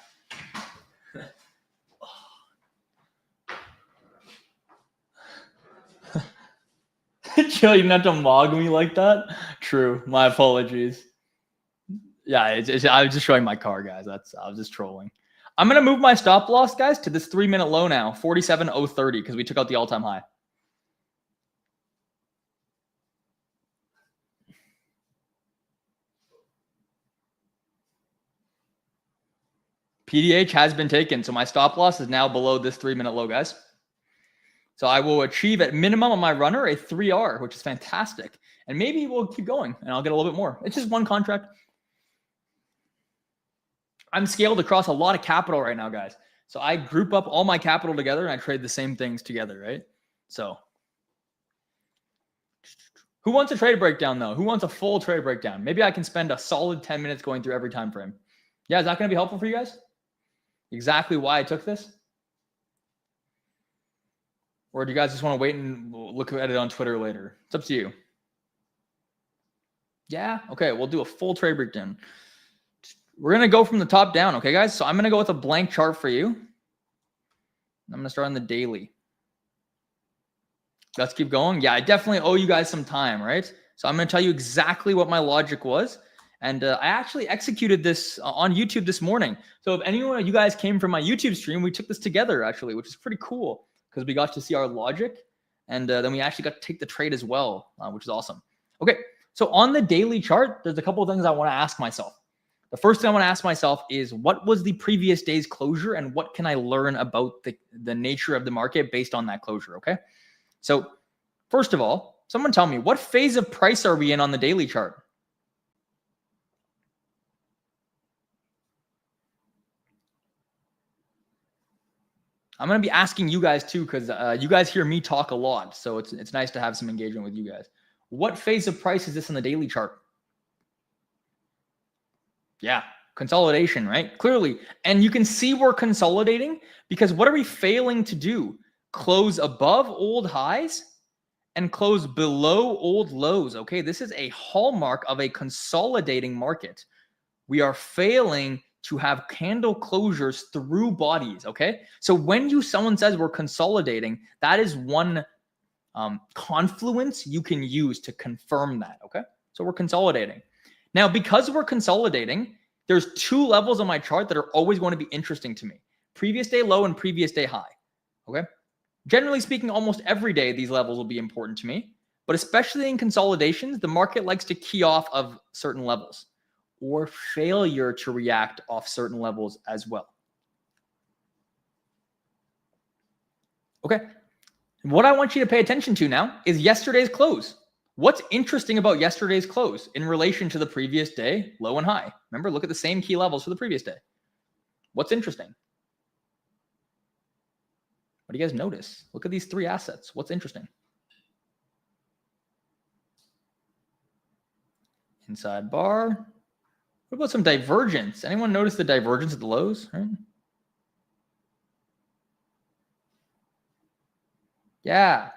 Chill, you didn't have to mog me like that? True. My apologies. Yeah, I was just showing my car, guys. I was just trolling. I'm going to move my stop loss, guys, to this 3-minute low now, 47.030, because we took out the all-time high. PDH has been taken, so my stop loss is now below this 3-minute low, guys. So I will achieve at minimum on my runner a 3R, which is fantastic. And maybe we'll keep going and I'll get a little bit more. It's just one contract. I'm scaled across a lot of capital right now, guys. So I group up all my capital together and I trade the same things together, right? So who wants a trade breakdown though? Who wants a full trade breakdown? Maybe I can spend a solid 10 minutes going through every time frame. Yeah, is that going to be helpful for you guys? Exactly why I took this? Or do you guys just want to wait and look at it on Twitter later? It's up to you. Yeah? Okay, we'll do a full trade breakdown. We're going to go from the top down, okay, guys? So I'm going to go with a blank chart for you. I'm going to start on the daily. Let's keep going. Yeah, I definitely owe you guys some time, right? So I'm going to tell you exactly what my logic was. And I actually executed this on YouTube this morning. So if anyone of you guys came from my YouTube stream, we took this together, actually, which is pretty cool because we got to see our logic. And then we actually got to take the trade as well, which is awesome. Okay, so on the daily chart, there's a couple of things I want to ask myself. The first thing I want to ask myself is what was the previous day's closure and what can I learn about the nature of the market based on that closure, okay? So first of all, someone tell me, what phase of price are we in on the daily chart? I'm going to be asking you guys too because you guys hear me talk a lot. So it's nice to have some engagement with you guys. What phase of price is this on the daily chart? Yeah, consolidation, right? Clearly. And you can see we're consolidating because what are we failing to do? Close above old highs and close below old lows. Okay, this is a hallmark of a consolidating market. We are failing to have candle closures through bodies, okay? So when someone says we're consolidating, that is one confluence you can use to confirm that, okay? So we're consolidating. Now, because we're consolidating, there's two levels on my chart that are always going to be interesting to me. Previous day low and previous day high, okay? Generally speaking, almost every day, these levels will be important to me, but especially in consolidations, the market likes to key off of certain levels or failure to react off certain levels as well. Okay. What I want you to pay attention to now is yesterday's close. What's interesting about yesterday's close in relation to the previous day, low and high? Remember, look at the same key levels for the previous day. What's interesting? What do you guys notice? Look at these three assets. What's interesting? Inside bar. What about some divergence? Anyone notice the divergence at the lows? Right? Yeah.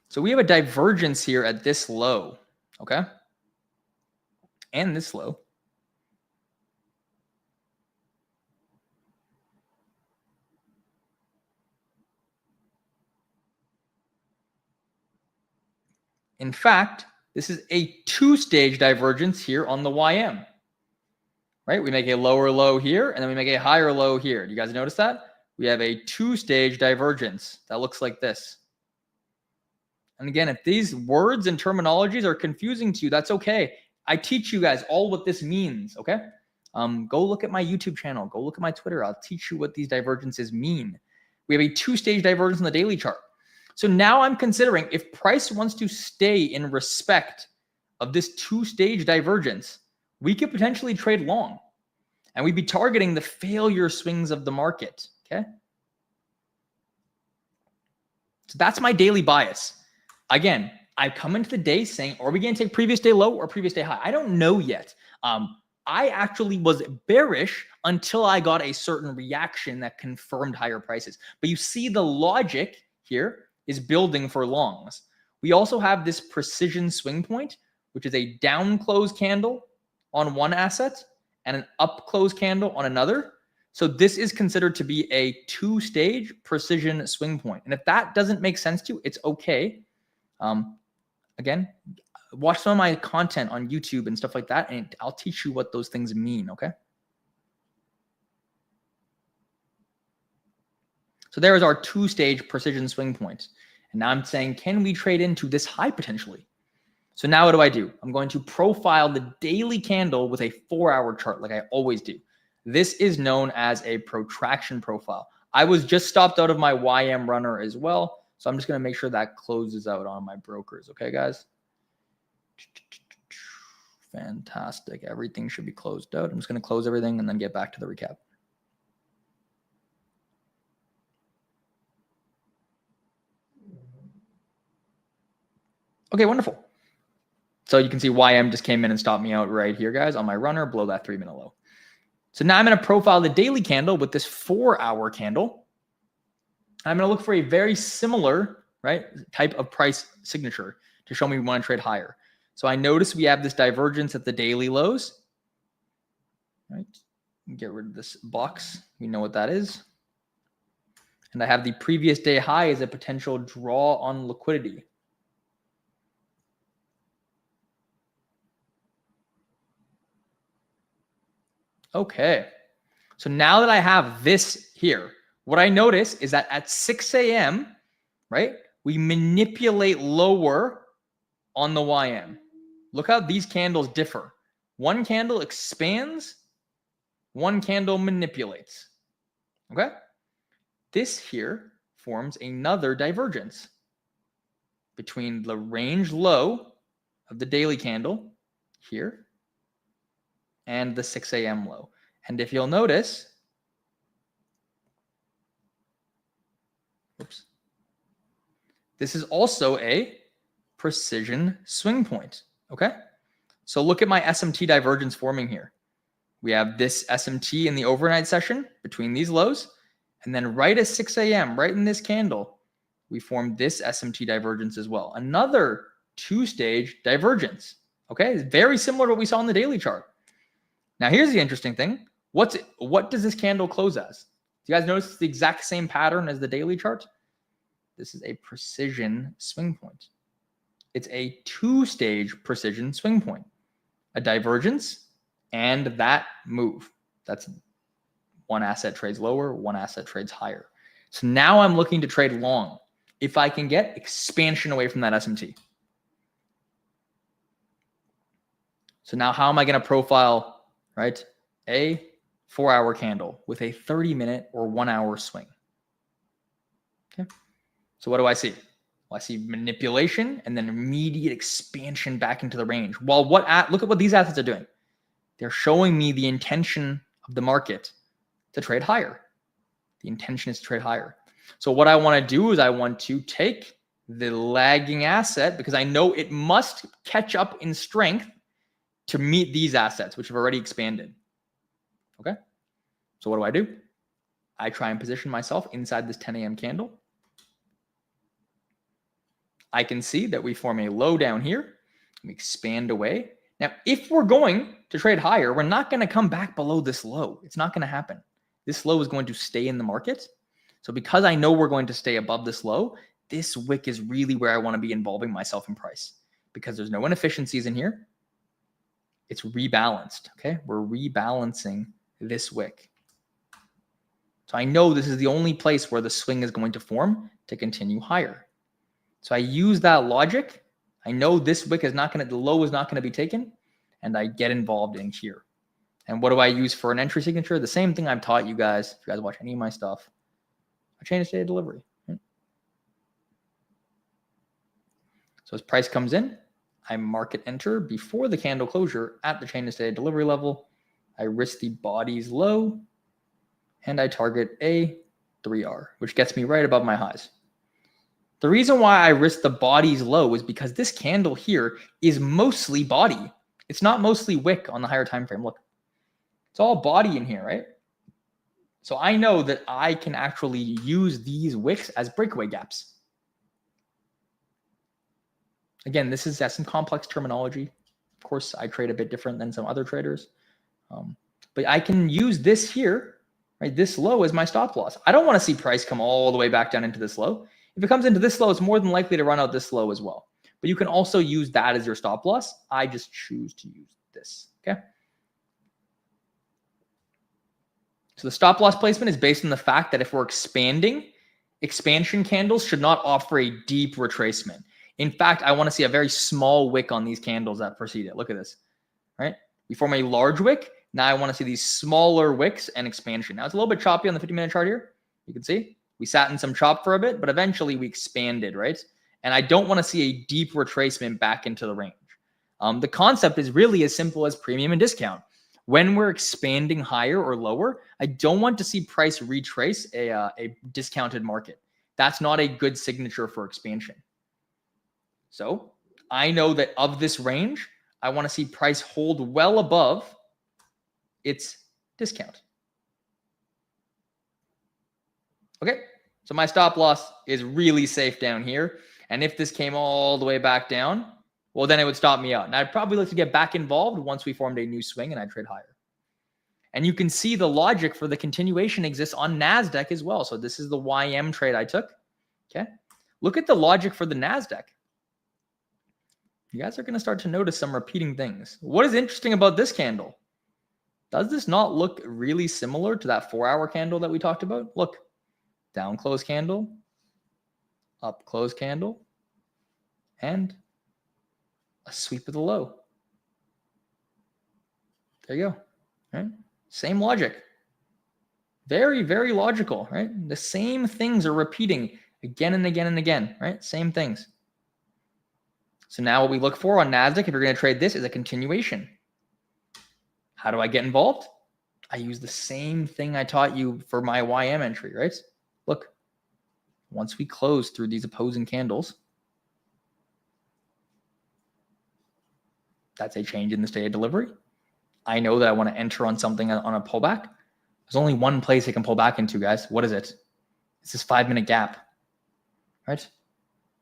So we have a divergence here at this low, okay? And this low. In fact, this is a two-stage divergence here on the YM, right? We make a lower low here, and then we make a higher low here. Do you guys notice that? We have a two-stage divergence that looks like this. And again, if these words and terminologies are confusing to you, that's okay. I teach you guys all what this means, okay? Go look at my YouTube channel. Go look at my Twitter. I'll teach you what these divergences mean. We have a two-stage divergence on the daily chart. So now I'm considering if price wants to stay in respect of this two-stage divergence, we could potentially trade long. And we'd be targeting the failure swings of the market, okay? So that's my daily bias. Again, I come into the day saying, are we going to take previous day low or previous day high? I don't know yet. I actually was bearish until I got a certain reaction that confirmed higher prices. But you see the logic here is building for longs. We also have this precision swing point, which is a down close candle on one asset and an up close candle on another. So this is considered to be a two-stage precision swing point. And if that doesn't make sense to you, it's okay. Again, watch some of my content on YouTube and stuff like that, and I'll teach you what those things mean, okay? So there is our two-stage precision swing point. And now I'm saying, can we trade into this high potentially? So now what do? I'm going to profile the daily candle with a 4-hour chart like I always do. This is known as a protraction profile. I was just stopped out of my YM runner as well. So I'm just going to make sure that closes out on my brokers. Okay, guys? Fantastic. Everything should be closed out. I'm just going to close everything and then get back to the recap. Okay, wonderful. So you can see YM just came in and stopped me out right here, guys, on my runner below that 3-minute low. So now I'm going to profile the daily candle with this 4-hour candle. I'm going to look for a very similar, right, type of price signature to show me we want to trade higher. So I notice we have this divergence at the daily lows, right? Get rid of this box. We know what that is. And I have the previous day high as a potential draw on liquidity. Okay. So now that I have this here, what I notice is that at 6 a.m., right, we manipulate lower on the YM. Look how these candles differ. One candle expands, one candle manipulates. Okay? This here forms another divergence between the range low of the daily candle here and the 6 a.m. low. And if you'll notice, oops, this is also a precision swing point. Okay? So look at my SMT divergence forming here. We have this SMT in the overnight session between these lows. And then right at 6 a.m., right in this candle, we formed this SMT divergence as well. Another two-stage divergence. Okay? It's very similar to what we saw in the daily chart. Now, here's the interesting thing. What does this candle close as? Do you guys notice it's the exact same pattern as the daily chart? This is a precision swing point. It's a two-stage precision swing point. A divergence and that move. That's one asset trades lower, one asset trades higher. So now I'm looking to trade long if I can get expansion away from that SMT. So now how am I going to profile, right, a 4-hour candle with a 30-minute or 1-hour swing? Okay. So what do I see? Well, I see manipulation and then immediate expansion back into the range. Well, look at what these assets are doing. They're showing me the intention of the market to trade higher. The intention is to trade higher. So what I want to do is I want to take the lagging asset because I know it must catch up in strength to meet these assets, which have already expanded. Okay. So what do? I try and position myself inside this 10 a.m. candle. I can see that we form a low down here. We expand away. Now, if we're going to trade higher, we're not going to come back below this low. It's not going to happen. This low is going to stay in the market. So because I know we're going to stay above this low, this wick is really where I want to be involving myself in price because there's no inefficiencies in here. It's rebalanced. Okay. We're rebalancing this wick. So I know this is the only place where the swing is going to form to continue higher. So I use that logic. I know this wick is not going to, the low is not going to be taken, and I get involved in here. And what do I use for an entry signature? The same thing I've taught you guys. If you guys watch any of my stuff, a chain of state delivery. Right? So as price comes in, I market enter before the candle closure at the chain of state delivery level. I risk the body's low, and I target a 3R, which gets me right above my highs. The reason why I risk the body's low is because this candle here is mostly body. It's not mostly wick on the higher time frame. Look, it's all body in here, right? So I know that I can actually use these wicks as breakaway gaps. Again, this is some complex terminology. Of course, I trade a bit different than some other traders. But I can use this here, right? This low as my stop loss. I don't want to see price come all the way back down into this low. If it comes into this low, it's more than likely to run out this low as well. But you can also use that as your stop loss. I just choose to use this, okay? So the stop loss placement is based on the fact that if we're expanding, expansion candles should not offer a deep retracement. In fact, I want to see a very small wick on these candles that precede it. Look at this, right? We form a large wick. Now I want to see these smaller wicks and expansion. Now it's a little bit choppy on the 50-minute chart here. You can see We sat in some chop for a bit, but eventually we expanded, right? And I don't want to see a deep retracement back into the range. The concept is really as simple as premium and discount. When we're expanding higher or lower, I don't want to see price retrace a discounted market. That's not a good signature for expansion. So I know that of this range, I want to see price hold well above its discount. Okay, so my stop loss is really safe down here. And if this came all the way back down, well, then it would stop me out. And I'd probably look to get back involved once we formed a new swing and I'd trade higher. And you can see the logic for the continuation exists on NASDAQ as well. So this is the YM trade I took. Okay, look at the logic for the NASDAQ. You guys are going to start to notice some repeating things. What is interesting about this candle? Does this not look really similar to that 4-hour candle that we talked about? Look, down close candle, up close candle, and a sweep of the low. There you go. Right? Same logic. Very, very logical, right? The same things are repeating again and again and again, right? Same things. So now what we look for on NASDAQ, if you're going to trade this, is a continuation. How do I get involved? I use the same thing I taught you for my YM entry, right? Look, once we close through these opposing candles, that's a change in the state of delivery. I know that I want to enter on something on a pullback. There's only one place it can pull back into, guys. What is it? It's this 5-minute gap, right?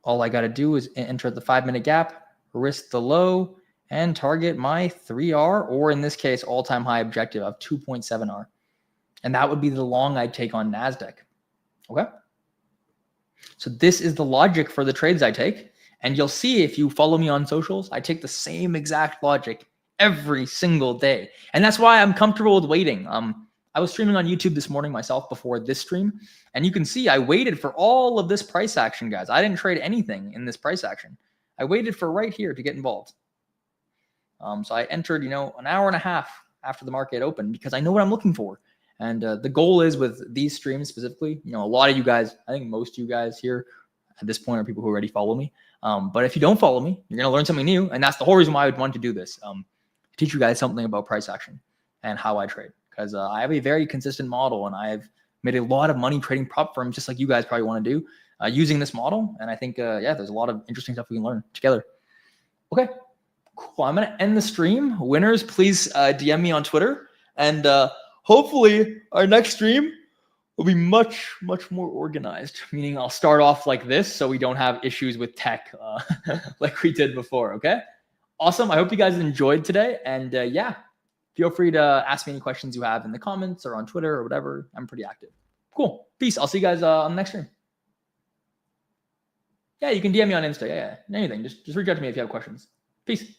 All I got to do is enter at the 5-minute gap, risk the low, and target my 3R, or in this case, all-time high objective of 2.7R. And that would be the long I'd take on NASDAQ. Okay? So this is the logic for the trades I take. And you'll see if you follow me on socials, I take the same exact logic every single day. And that's why I'm comfortable with waiting. I was streaming on YouTube this morning myself before this stream. And you can see I waited for all of this price action, guys. I didn't trade anything in this price action. I waited for right here to get involved. So I entered, an hour and a half after the market opened because I know what I'm looking for. And the goal is with these streams specifically, a lot of you guys, I think most of you guys here at this point are people who already follow me. But if you don't follow me, you're going to learn something new. And that's the whole reason why I would want to do this. Teach you guys something about price action and how I trade. Because I have a very consistent model and I've made a lot of money trading prop firms just like you guys probably want to do using this model. And I think, there's a lot of interesting stuff we can learn together. Okay, cool. I'm going to end the stream. Winners, please DM me on Twitter. And hopefully our next stream will be much, much more organized, meaning I'll start off like this so we don't have issues with tech like we did before, okay? Awesome. I hope you guys enjoyed today. And feel free to ask me any questions you have in the comments or on Twitter or whatever. I'm pretty active. Cool. Peace. I'll see you guys on the next stream. Yeah, you can DM me on Insta. Yeah. Anything. Just reach out to me if you have questions. Peace.